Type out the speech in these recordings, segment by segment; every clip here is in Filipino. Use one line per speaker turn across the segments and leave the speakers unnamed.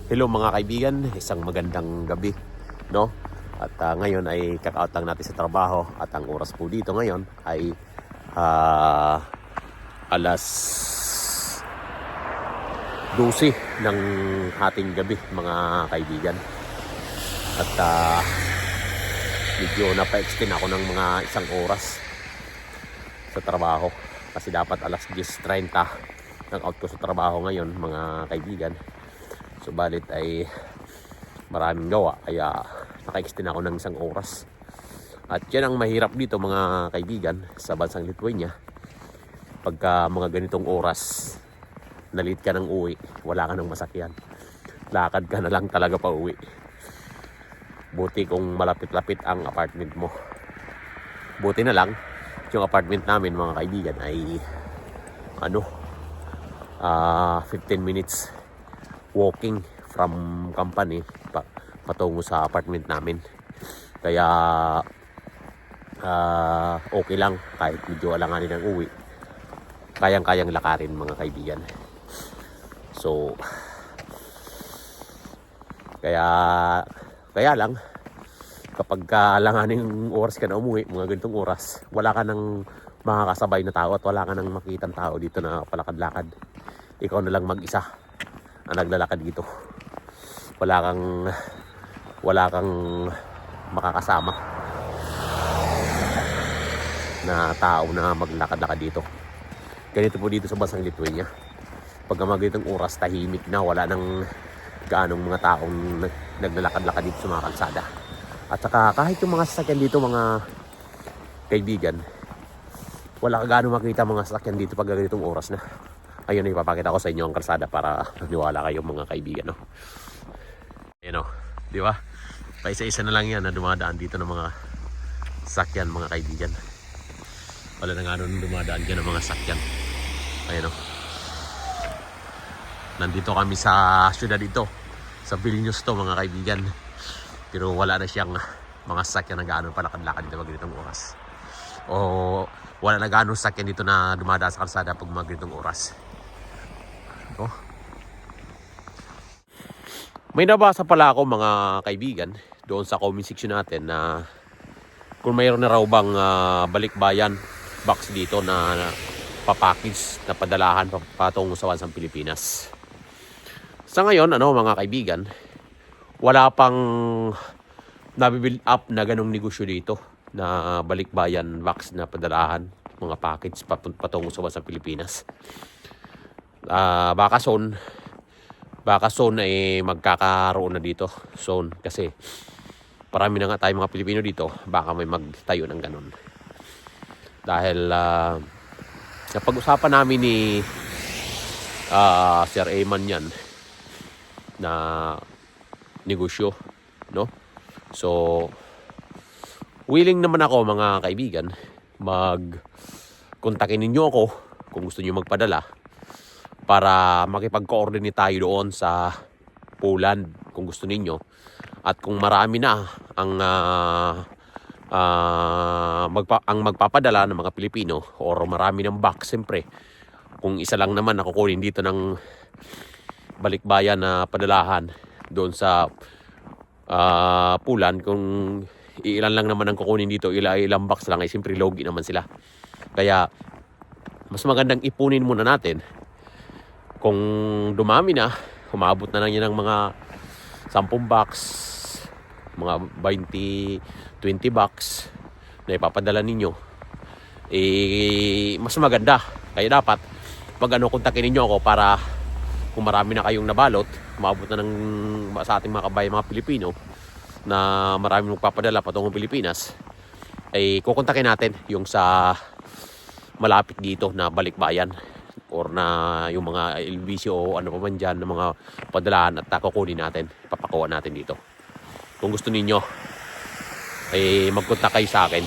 Hello mga kaibigan, isang magandang gabi, no? At ngayon ay kaka-out lang natin sa trabaho at ang oras po dito ngayon ay alas 12 ng hating gabi mga kaibigan. At medyo napa-extend ako ng mga isang oras sa trabaho kasi dapat alas 10:30 ng out ko sa trabaho ngayon mga kaibigan. Subalit ay maraming gawa kaya naka-extend ako ng isang oras. At yan ang mahirap dito mga kaibigan sa bansang Lithuania. Pagka mga ganitong oras, nalit ka ng uwi, wala ka ng masakyan. Lakad ka na lang talaga pa uwi. Buti kung malapit-lapit ang apartment mo. Buti na lang, yung apartment namin mga kaibigan ay 15 minutes walking from company patungo sa apartment namin. Kaya okay lang kahit medyo alanganin ang uwi. Kayang-kayang lakarin mga kaibigan. So kaya lang kapag alanganin oras ka na umuwi, mga ganitong oras, wala ka ng makakasabay na tao at wala ka ng makitang tao dito na palakad-lakad. Ikaw na lang mag-isa ang naglalakad dito. Wala kang makakasama na tao na maglakad-lakad dito. Ganito po dito sa bansang Lithuania. Pag magitong oras, tahimik na, wala nang gaanong mga taong naglalakad-lakad dito sa mga kalsada. At saka kahit yung mga sasakyan dito mga kaibigan, wala ka gaano makita mga sasakyan dito pag ganitong oras na. Ayun, ipapakita ko sa inyo ang kalsada para maniwala kayo mga kaibigan, no? Ayun, no? Di ba? Paisa-isa na lang yan na dumadaan dito ng mga sakyan mga kaibigan. Wala na nga nun dumadaan dyan ng mga sakyan. Ayun, no? Nandito kami sa syudad dito, sa Vilnius to mga kaibigan. Pero wala na siyang mga sakyan na gaano palakad-lakad dito pag ganitong oras. O wala na gaano sakyan dito na dumadaan sa kalsada pag mga ganitong oras. Oh. May nabasa pala ako mga kaibigan doon sa comment section natin na kung mayroon na raw bang balikbayan box dito na papackage na padalahan patungo sa bansang Pilipinas. Sa ngayon mga kaibigan, wala pang nabibuild up na ganong negosyo dito na balikbayan box na padalahan mga package patungo sa bansang Pilipinas. Baka soon ay magkakaroon na dito soon kasi parami na nga tayo mga Pilipino dito, baka may magtayo ng ganun dahil napag-usapan namin ni Sir Ayman yan na negosyo, no? So willing naman ako mga kaibigan, kontakin ninyo ako kung gusto niyo magpadala para makipag-coordinate tayo doon sa Poland kung gusto ninyo. At kung marami na ang magpapadala ng mga Pilipino or marami ng box, siyempre kung isa lang naman nakukunin dito ng balikbayan na padalahan doon sa Poland, kung ilan lang naman ang kukunin dito, ilang box lang, ay siyempre logi naman sila. Kaya mas magandang ipunin muna natin. Kung dumami na, humabot na lang yan ng mga 10 box, mga 20 box na ipapadala ninyo, mas maganda. Kaya dapat kontakin ninyo ako para kung marami na kayong nabalot, humabot na ng sa ating mga kabayan mga Pilipino na marami magpapadala patungong Pilipinas, ay kukontakin natin yung sa malapit dito na balikbayan or na yung mga LBC o ano pa man dyan na mga padalahan, at kukunin natin, papakuha natin dito. Kung gusto ninyo ay magkontak kayo sa akin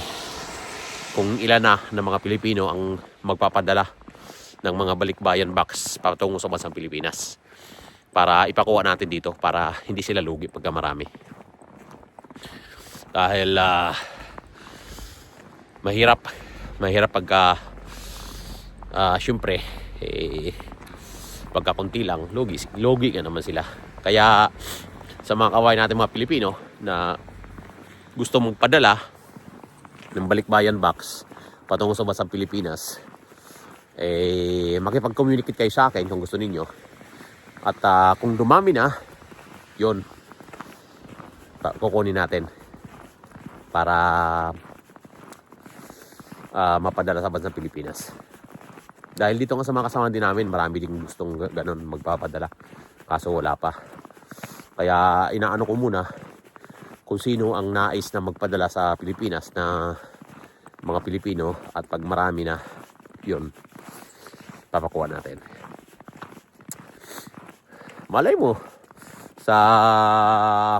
kung ilan na ng mga Pilipino ang magpapadala ng mga balikbayan box patungo sa bansang Pilipinas para ipakuha natin dito para hindi sila lugi pagka marami. Dahil mahirap pagka syempre pagka konti lang, logi ka naman sila. Kaya sa mga kawayan natin mga Pilipino na gusto mong padala ng balikbayan box patungo sa bansang Pilipinas, makipag-communicate kayo sa akin kung gusto ninyo. At kung dumami na, yun, kukunin natin para mapadala sa bansang Pilipinas. Dahil dito nga sa mga kasama din namin, marami din gustong ganun magpapadala. Kaso wala pa. Kaya inaano ko muna kung sino ang nais na magpadala sa Pilipinas na mga Pilipino, at pag marami na, yun, papakuha natin. Malay mo, sa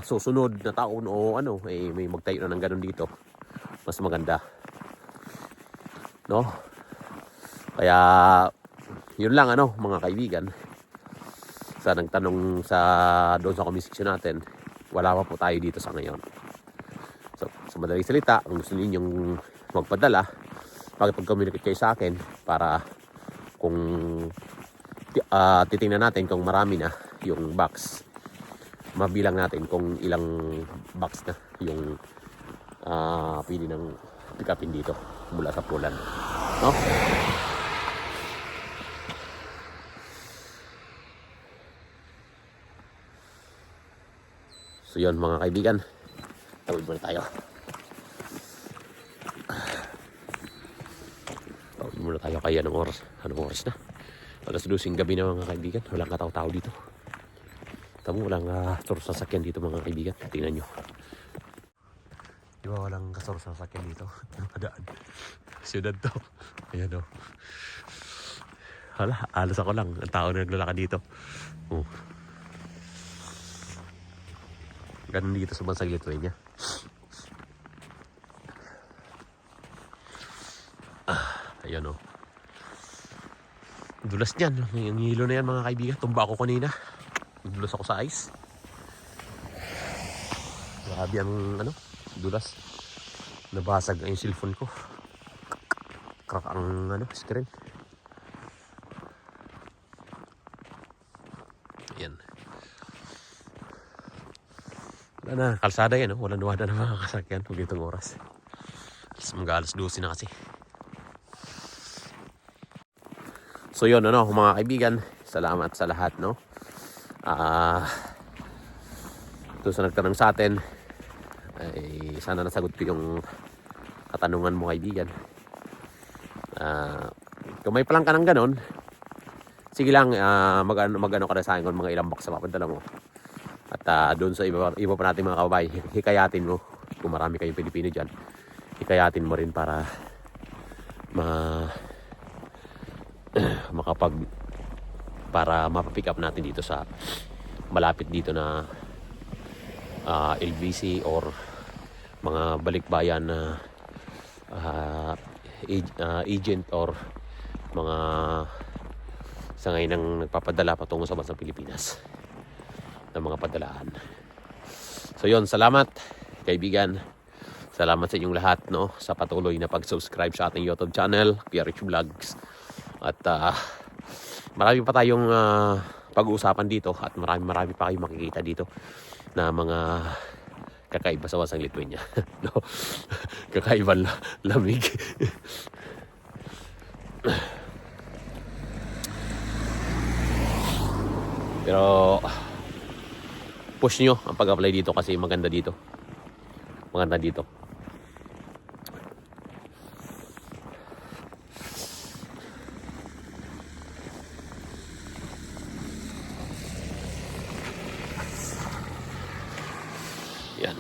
susunod na taon o ano, may magtayo na ng ganun dito. Mas maganda. No? Kaya, yun lang ano, mga kaibigan. Sa nagtanong doon sa comment section natin, wala pa po tayo dito sa ngayon. So, sa madaling salita, kung gusto ninyong magpadala, makipag-communicate kayo sa akin para kung titingnan natin kung marami na yung box, mabilang natin kung ilang box na yung pili ng pick upin dito mula sa Poland. No? So yun mga kaibigan, tawid muna tayo. Tawid muna tayo kaya anong oras na? Alas 12 gabi na mga kaibigan, walang kataw-tao dito. Tamo, walang kasor sasakyan dito mga kaibigan, tingnan nyo. Diba walang kasor sasakyan dito? Padaan. Siyudad to. Ayan o. Hala, alas ako lang, ang tao na naglalakad dito. Oh. Ganun dito sa bansang Lithuania. Ayan o. Dulas niyan. Yung hilo na yan mga kaibigan. Tumba ako kanina. Dulas ako sa ice. Grabe ang dulas. Nabasag ang cellphone ko. Crack ang screen. Ayan. Wala na, kalsada yan, walang nuwada na mga kasakyan pag itong oras. Mag-alas 12 na kasi. So yun, mga kaibigan, salamat sa lahat, no? Ito sa nagtanong sa atin, ay sana nasagot ko yung katanungan mo, kaibigan. Kung may plan ka ng ganon, sige lang, mag-ano ka na sa akin kung mga ilang box sa papadala mo. At doon sa iba pa natin mga kababay, hikayatin mo, kung marami kayong Pilipino dyan, hikayatin mo rin para para mapapick up natin dito sa malapit dito na LBC or mga balikbayan na agent or mga sangay ng nagpapadala patungo sa bansang Pilipinas ng mga padalaan. So yon, salamat kaibigan. Salamat sa inyong lahat, no, sa patuloy na pag-subscribe sa ating YouTube channel, PRH Vlogs. At marami pa tayong pag-uusapan dito at marami pa kayong makikita dito na mga kakaiba sa bansang Lithuania. No? Kakaibang lamig. Pero push nyo ang pag-apply dito kasi maganda dito. Maganda dito. Yan.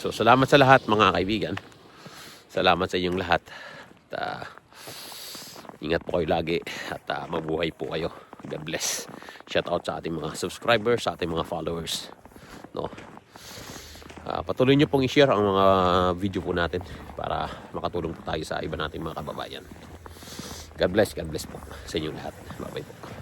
So salamat sa lahat mga kaibigan. Salamat sa inyong lahat. At, ingat po kayo lagi at mabuhay po kayo. God bless. Shout out sa ating mga subscribers, sa ating mga followers. No. Patuloy nyo pong i-share ang mga video po natin para makatulong po tayo sa iba nating mga kababayan. God bless po sa inyong lahat. Bye-bye po.